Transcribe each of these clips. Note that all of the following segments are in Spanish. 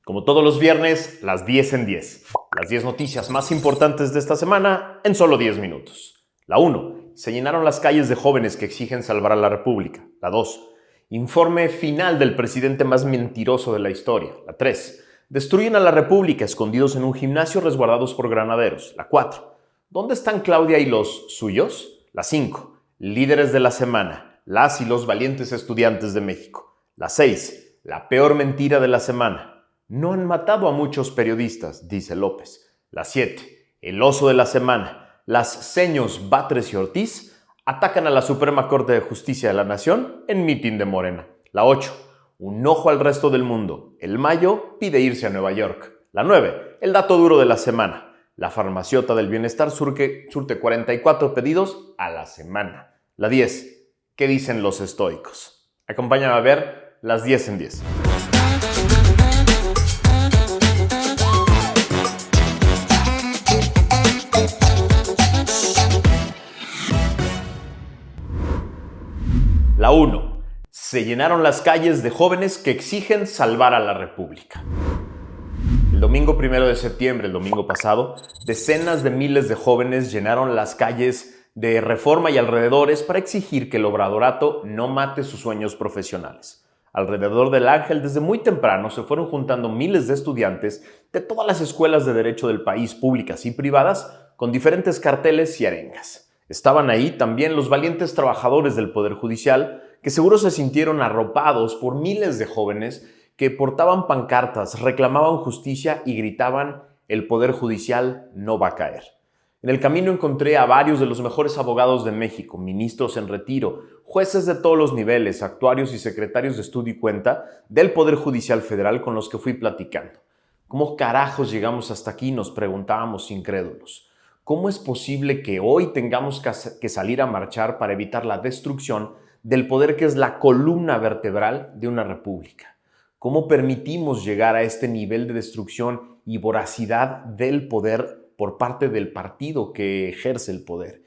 Como todos los viernes, las 10 en 10. Las 10 noticias más importantes de esta semana en solo 10 minutos. La 1. Se llenaron las calles de jóvenes que exigen salvar a la República. La 2. Informe final del presidente más mentiroso de la historia. La 3. Destruyen a la República escondidos en un gimnasio resguardados por granaderos. La 4. ¿Dónde están Claudia y los suyos? La 5. Líderes de la semana. Las y los valientes estudiantes de México. La 6. La peor mentira de la semana. No han matado a muchos periodistas, dice López. La 7. El oso de la semana. Las seños Batres y Ortiz atacan a la Suprema Corte de Justicia de la Nación en mitin de Morena. La 8. Un ojo al resto del mundo. El Mayo pide irse a Nueva York. La 9. El dato duro de la semana. La farmaciota del bienestar surte 44 pedidos a la semana. La 10. ¿Qué dicen los estoicos? Acompáñame a ver las 10 en 10. La 1. Se llenaron las calles de jóvenes que exigen salvar a la República. El domingo 1 de septiembre, el domingo pasado, decenas de miles de jóvenes llenaron las calles de Reforma y alrededores para exigir que el obradorato no mate sus sueños profesionales. Alrededor del Ángel, desde muy temprano, se fueron juntando miles de estudiantes de todas las escuelas de derecho del país, públicas y privadas, con diferentes carteles y arengas. Estaban ahí también los valientes trabajadores del Poder Judicial, que seguro se sintieron arropados por miles de jóvenes que portaban pancartas, reclamaban justicia y gritaban: el Poder Judicial no va a caer. En el camino encontré a varios de los mejores abogados de México, ministros en retiro, jueces de todos los niveles, actuarios y secretarios de estudio y cuenta del Poder Judicial Federal con los que fui platicando. ¿Cómo carajos llegamos hasta aquí?, nos preguntábamos incrédulos. ¿Cómo es posible que hoy tengamos que salir a marchar para evitar la destrucción del poder que es la columna vertebral de una república? ¿Cómo permitimos llegar a este nivel de destrucción y voracidad del poder por parte del partido que ejerce el poder?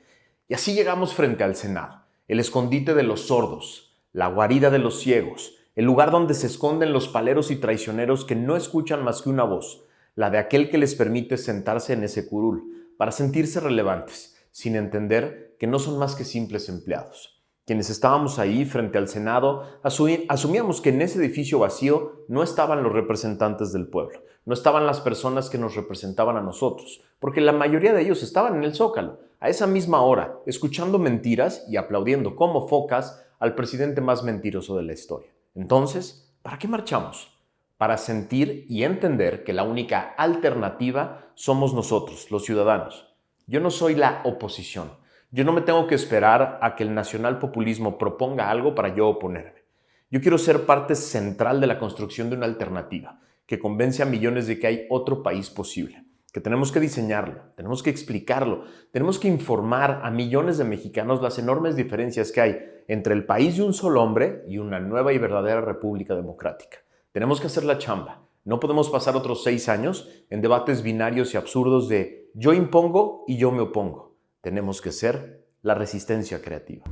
Y así llegamos frente al Senado, el escondite de los sordos, la guarida de los ciegos, el lugar donde se esconden los paleros y traicioneros que no escuchan más que una voz, la de aquel que les permite sentarse en ese curul para sentirse relevantes, sin entender que no son más que simples empleados. Quienes estábamos ahí frente al Senado asumíamos que en ese edificio vacío no estaban los representantes del pueblo, no estaban las personas que nos representaban a nosotros, porque la mayoría de ellos estaban en el Zócalo, a esa misma hora, escuchando mentiras y aplaudiendo como focas al presidente más mentiroso de la historia. Entonces, ¿para qué marchamos? Para sentir y entender que la única alternativa somos nosotros, los ciudadanos. Yo no soy la oposición. Yo no me tengo que esperar a que el nacionalpopulismo proponga algo para yo oponerme. Yo quiero ser parte central de la construcción de una alternativa que convence a millones de que hay otro país posible, que tenemos que diseñarlo, tenemos que explicarlo, tenemos que informar a millones de mexicanos las enormes diferencias que hay entre el país de un solo hombre y una nueva y verdadera república democrática. Tenemos que hacer la chamba. No podemos pasar otros 6 años en debates binarios y absurdos de yo impongo y yo me opongo. Tenemos que ser la resistencia creativa.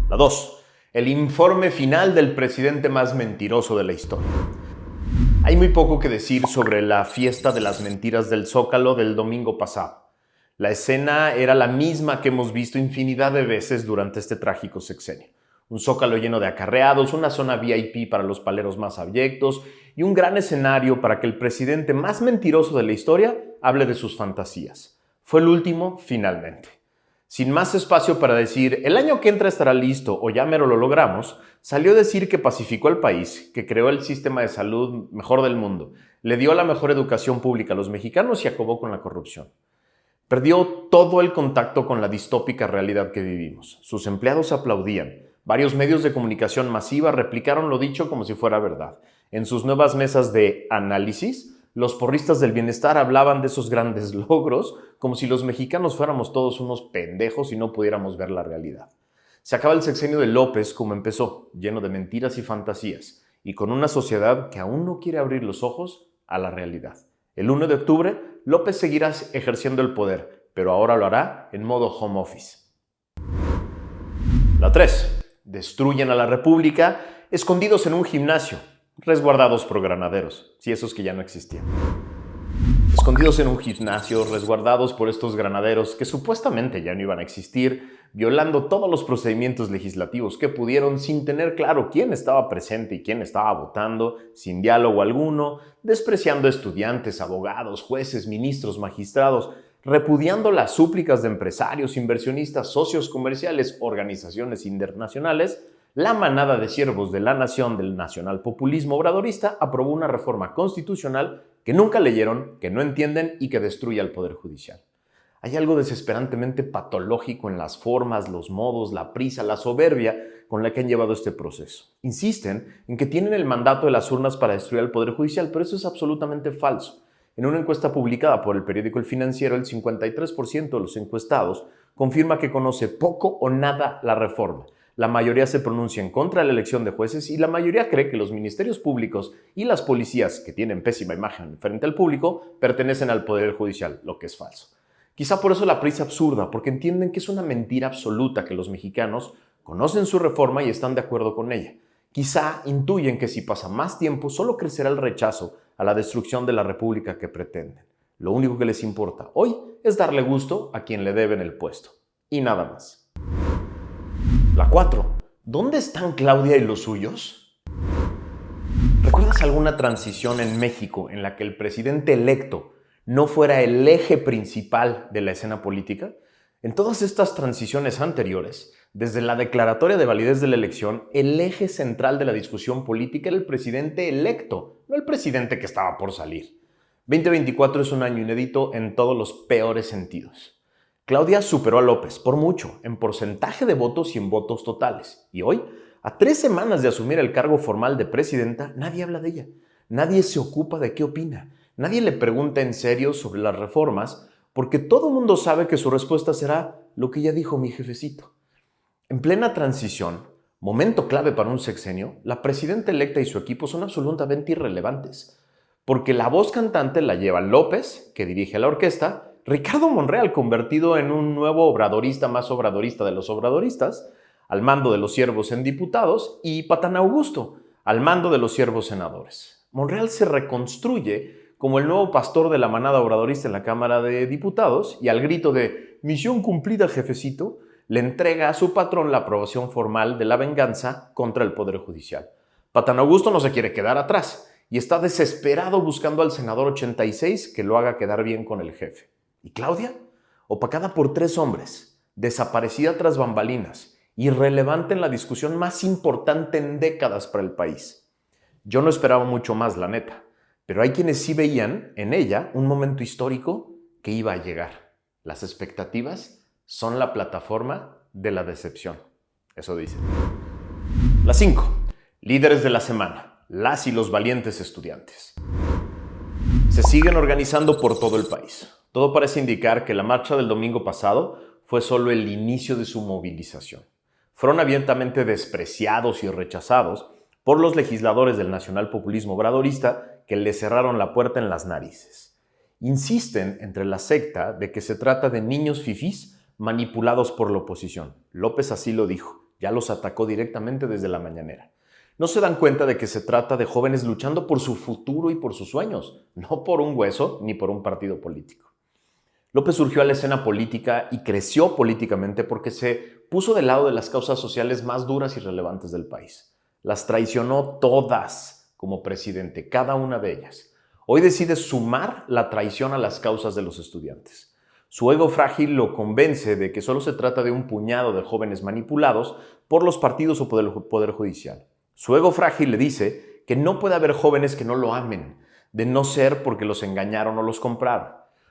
La 2. El informe final del presidente más mentiroso de la historia. Hay muy poco que decir sobre la fiesta de las mentiras del Zócalo del domingo pasado. La escena era la misma que hemos visto infinidad de veces durante este trágico sexenio. Un Zócalo lleno de acarreados, una zona VIP para los paleros más abyectos y un gran escenario para que el presidente más mentiroso de la historia hable de sus fantasías. Fue el último, finalmente. Sin más espacio para decir, el año que entra estará listo o ya mero lo logramos, salió a decir que pacificó al país, que creó el sistema de salud mejor del mundo, le dio la mejor educación pública a los mexicanos y acabó con la corrupción. Perdió todo el contacto con la distópica realidad que vivimos. Sus empleados aplaudían. Varios medios de comunicación masiva replicaron lo dicho como si fuera verdad. En sus nuevas mesas de análisis, los porristas del bienestar hablaban de esos grandes logros como si los mexicanos fuéramos todos unos pendejos y no pudiéramos ver la realidad. Se acaba el sexenio de López como empezó, lleno de mentiras y fantasías, y con una sociedad que aún no quiere abrir los ojos a la realidad. El 1 de octubre, López seguirá ejerciendo el poder, pero ahora lo hará en modo home office. La 3. Destruyen a la República escondidos en un gimnasio. resguardados por granaderos, si esos que ya no existían. Escondidos en un gimnasio, resguardados por estos granaderos que supuestamente ya no iban a existir, violando todos los procedimientos legislativos que pudieron sin tener claro quién estaba presente y quién estaba votando, sin diálogo alguno, despreciando estudiantes, abogados, jueces, ministros, magistrados, repudiando las súplicas de empresarios, inversionistas, socios comerciales, organizaciones internacionales. La manada de siervos de la nación del nacionalpopulismo obradorista aprobó una reforma constitucional que nunca leyeron, que no entienden y que destruye al Poder Judicial. Hay algo desesperantemente patológico en las formas, los modos, la prisa, la soberbia con la que han llevado este proceso. Insisten en que tienen el mandato de las urnas para destruir al Poder Judicial, pero eso es absolutamente falso. En una encuesta publicada por el periódico El Financiero, el 53% de los encuestados confirma que conoce poco o nada la reforma. La mayoría se pronuncia en contra de la elección de jueces y la mayoría cree que los ministerios públicos y las policías, que tienen pésima imagen frente al público, pertenecen al Poder Judicial, lo que es falso. Quizá por eso la prisa absurda, porque entienden que es una mentira absoluta que los mexicanos conocen su reforma y están de acuerdo con ella. Quizá intuyen que si pasa más tiempo, solo crecerá el rechazo a la destrucción de la república que pretenden. Lo único que les importa hoy es darle gusto a quien le deben el puesto. Y nada más. La 4. ¿Dónde están Claudia y los suyos? ¿Recuerdas alguna transición en México en la que el presidente electo no fuera el eje principal de la escena política? En todas estas transiciones anteriores, desde la declaratoria de validez de la elección, el eje central de la discusión política era el presidente electo, no el presidente que estaba por salir. 2024 es un año inédito en todos los peores sentidos. Claudia superó a López por mucho, en porcentaje de votos y en votos totales. Y hoy, a 3 semanas de asumir el cargo formal de presidenta, nadie habla de ella. Nadie se ocupa de qué opina. Nadie le pregunta en serio sobre las reformas, porque todo el mundo sabe que su respuesta será lo que ya dijo mi jefecito. En plena transición, momento clave para un sexenio, la presidenta electa y su equipo son absolutamente irrelevantes, porque la voz cantante la lleva López, que dirige la orquesta, Ricardo Monreal, convertido en un nuevo obradorista más obradorista de los obradoristas, al mando de los siervos en diputados, y Patán Augusto, al mando de los siervos senadores. Monreal se reconstruye como el nuevo pastor de la manada obradorista en la Cámara de Diputados y al grito de «Misión cumplida, jefecito», le entrega a su patrón la aprobación formal de la venganza contra el Poder Judicial. Patán Augusto no se quiere quedar atrás y está desesperado buscando al senador 86 que lo haga quedar bien con el jefe. ¿Y Claudia? Opacada por 3 hombres, desaparecida tras bambalinas, irrelevante en la discusión más importante en décadas para el país. Yo no esperaba mucho más, la neta, pero hay quienes sí veían en ella un momento histórico que iba a llegar. Las expectativas son la plataforma de la decepción. Eso dice. La 5. Líderes de la semana. Las y los valientes estudiantes. Se siguen organizando por todo el país. Todo parece indicar que la marcha del domingo pasado fue solo el inicio de su movilización. Fueron abiertamente despreciados y rechazados por los legisladores del nacionalpopulismo obradorista que le cerraron la puerta en las narices. Insisten entre la secta de que se trata de niños fifís manipulados por la oposición. López así lo dijo, ya los atacó directamente desde la mañanera. No se dan cuenta de que se trata de jóvenes luchando por su futuro y por sus sueños, no por un hueso ni por un partido político. López surgió a la escena política y creció políticamente porque se puso del lado de las causas sociales más duras y relevantes del país. Las traicionó todas como presidente, cada una de ellas. Hoy decide sumar la traición a las causas de los estudiantes. Su ego frágil lo convence de que solo se trata de un puñado de jóvenes manipulados por los partidos o por el Poder Judicial. Su ego frágil le dice que no puede haber jóvenes que no lo amen, de no ser porque los engañaron o los compraron.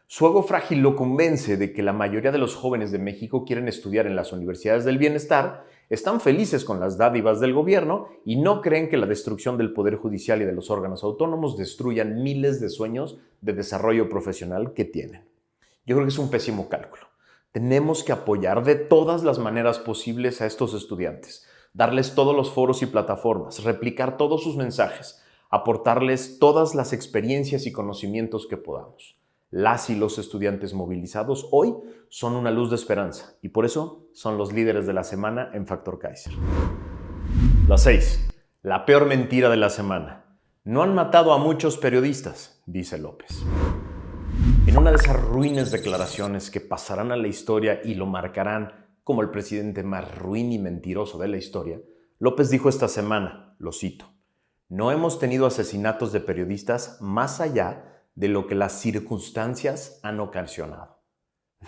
Su ego frágil lo convence de que la mayoría de los jóvenes de México quieren estudiar en las universidades del bienestar, están felices con las dádivas del gobierno y no creen que la destrucción del Poder Judicial y de los órganos autónomos destruyan miles de sueños de desarrollo profesional que tienen. Yo creo que es un pésimo cálculo. Tenemos que apoyar de todas las maneras posibles a estos estudiantes, darles todos los foros y plataformas, replicar todos sus mensajes, aportarles todas las experiencias y conocimientos que podamos. Las y los estudiantes movilizados hoy son una luz de esperanza y por eso son los líderes de la semana en Factor Kaiser. La 6. La peor mentira de la semana. No han matado a muchos periodistas, dice López. En una de esas ruines declaraciones que pasarán a la historia y lo marcarán como el presidente más ruin y mentiroso de la historia, López dijo esta semana, lo cito: "No hemos tenido asesinatos de periodistas más allá de lo que las circunstancias han ocasionado".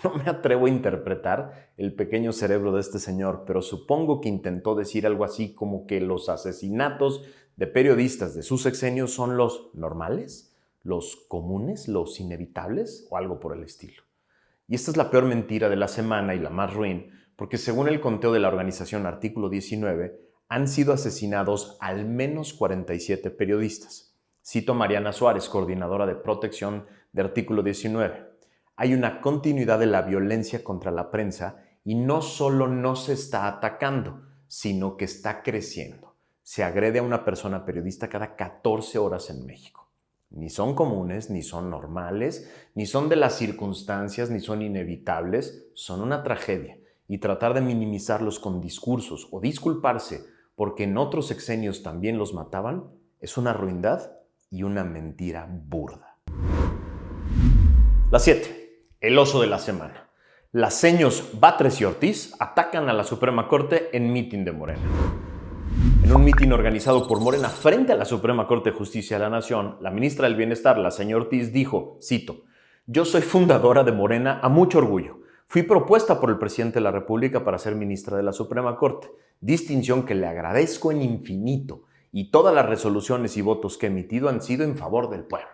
No me atrevo a interpretar el pequeño cerebro de este señor, pero supongo que intentó decir algo así como que los asesinatos de periodistas de sus sexenios son los normales, los comunes, los inevitables o algo por el estilo. Y esta es la peor mentira de la semana y la más ruin, porque según el conteo de la organización Artículo 19, han sido asesinados al menos 47 periodistas. Cito a Mariana Suárez, coordinadora de protección de Artículo 19. Hay una continuidad de la violencia contra la prensa y no solo no se está atacando, sino que está creciendo. Se agrede a una persona periodista cada 14 horas en México. Ni son comunes, ni son normales, ni son de las circunstancias, ni son inevitables, son una tragedia. Y tratar de minimizarlos con discursos o disculparse porque en otros sexenios también los mataban es una ruindad y una mentira burda. La 7. El oso de la semana. Las seños Batres y Ortiz atacan a la Suprema Corte en mitin de Morena. En un mitin organizado por Morena frente a la Suprema Corte de Justicia de la Nación, la ministra del Bienestar, la señora Ortiz, dijo, cito: "Yo soy fundadora de Morena a mucho orgullo. Fui propuesta por el presidente de la República para ser ministra de la Suprema Corte, distinción que le agradezco en infinito, y todas las resoluciones y votos que he emitido han sido en favor del pueblo".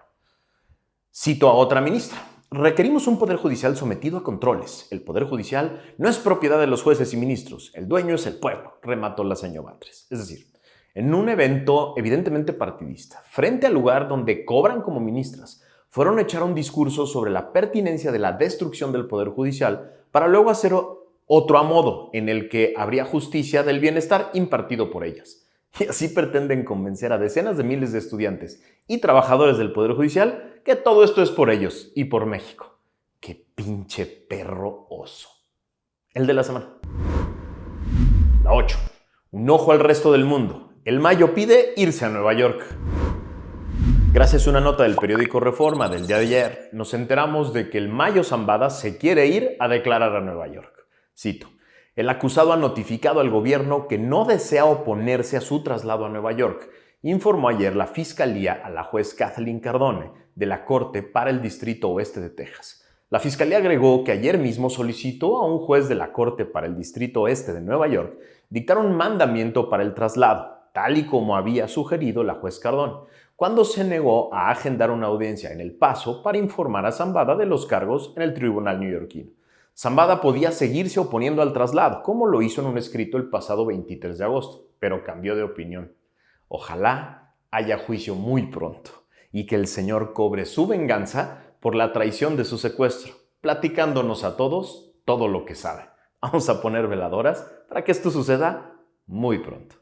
Cito a otra ministra: "Requerimos un poder judicial sometido a controles. El poder judicial no es propiedad de los jueces y ministros. El dueño es el pueblo", remató la señora Batres. Es decir, en un evento evidentemente partidista, frente al lugar donde cobran como ministras, fueron a echar un discurso sobre la pertinencia de la destrucción del poder judicial para luego hacer otro a modo, en el que habría justicia del bienestar impartido por ellas. Y así pretenden convencer a decenas de miles de estudiantes y trabajadores del Poder Judicial que todo esto es por ellos y por México. ¡Qué pinche perro oso! El de la semana. La 8. Un ojo al resto del mundo. El Mayo pide irse a Nueva York. Gracias a una nota del periódico Reforma del día de ayer, nos enteramos de que el Mayo Zambada se quiere ir a declarar a Nueva York. Cito: "El acusado ha notificado al gobierno que no desea oponerse a su traslado a Nueva York", informó ayer la Fiscalía a la juez Kathleen Cardone de la Corte para el Distrito Oeste de Texas. La Fiscalía agregó que ayer mismo solicitó a un juez de la Corte para el Distrito Oeste de Nueva York dictar un mandamiento para el traslado, tal y como había sugerido la juez Cardone, cuando se negó a agendar una audiencia en El Paso para informar a Zambada de los cargos en el tribunal neoyorquino. Zambada podía seguirse oponiendo al traslado, como lo hizo en un escrito el pasado 23 de agosto, pero cambió de opinión. Ojalá haya juicio muy pronto y que el señor cobre su venganza por la traición de su secuestro, platicándonos a todos todo lo que sabe. Vamos a poner veladoras para que esto suceda muy pronto.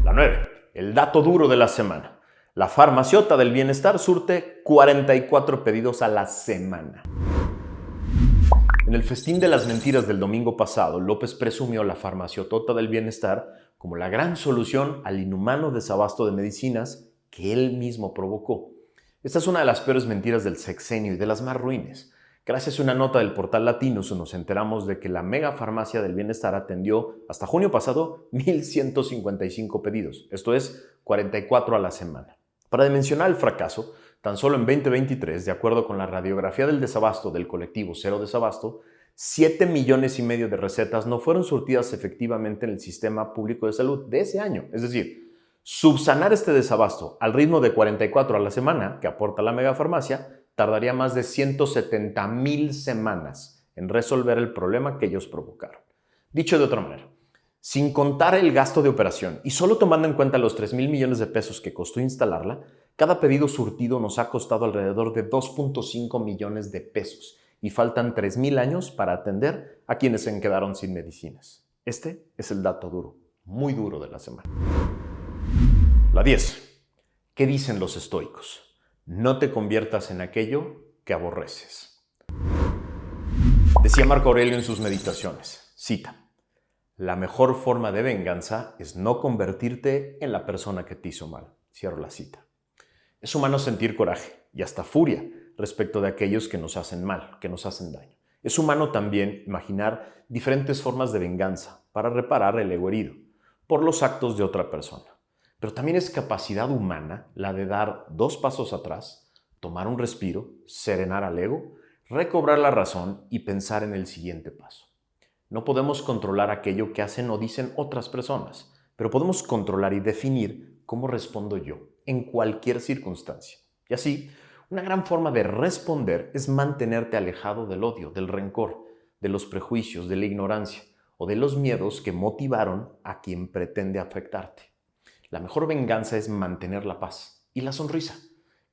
La 9. El dato duro de la semana. La farmaciota del bienestar surte 44 pedidos a la semana. En el festín de las mentiras del domingo pasado, López presumió la farmaciotota del bienestar como la gran solución al inhumano desabasto de medicinas que él mismo provocó. Esta es una de las peores mentiras del sexenio y de las más ruines. Gracias a una nota del portal Latinos nos enteramos de que la mega farmacia del bienestar atendió hasta junio pasado 1,155 pedidos, esto es 44 a la semana. Para dimensionar el fracaso, tan solo en 2023, de acuerdo con la radiografía del desabasto del colectivo Cero Desabasto, 7,5 millones de recetas no fueron surtidas efectivamente en el sistema público de salud de ese año. Es decir, subsanar este desabasto al ritmo de 44 a la semana, que aporta la megafarmacia, tardaría más de 170,000 semanas en resolver el problema que ellos provocaron. Dicho de otra manera, sin contar el gasto de operación y solo tomando en cuenta los 3,000 millones de pesos que costó instalarla, cada pedido surtido nos ha costado alrededor de 2,5 millones de pesos y faltan 3,000 años para atender a quienes se quedaron sin medicinas. Este es el dato duro, muy duro de la semana. La 10. ¿Qué dicen los estoicos? No te conviertas en aquello que aborreces. Decía Marco Aurelio en sus meditaciones, cita: "La mejor forma de venganza es no convertirte en la persona que te hizo mal". Cierro la cita. Es humano sentir coraje y hasta furia respecto de aquellos que nos hacen mal, que nos hacen daño. Es humano también imaginar diferentes formas de venganza para reparar el ego herido por los actos de otra persona. Pero también es capacidad humana la de dar 2 pasos atrás, tomar un respiro, serenar al ego, recobrar la razón y pensar en el siguiente paso. No podemos controlar aquello que hacen o dicen otras personas, pero podemos controlar y definir cómo respondo yo en cualquier circunstancia. Y así, una gran forma de responder es mantenerte alejado del odio, del rencor, de los prejuicios, de la ignorancia o de los miedos que motivaron a quien pretende afectarte. La mejor venganza es mantener la paz y la sonrisa,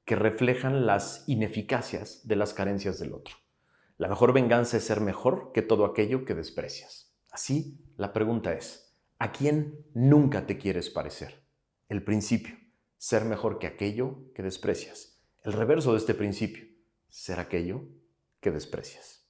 que reflejan las ineficacias de las carencias del otro. La mejor venganza es ser mejor que todo aquello que desprecias. Así, la pregunta es, ¿a quién nunca te quieres parecer? El principio, ser mejor que aquello que desprecias. El reverso de este principio, ser aquello que desprecias.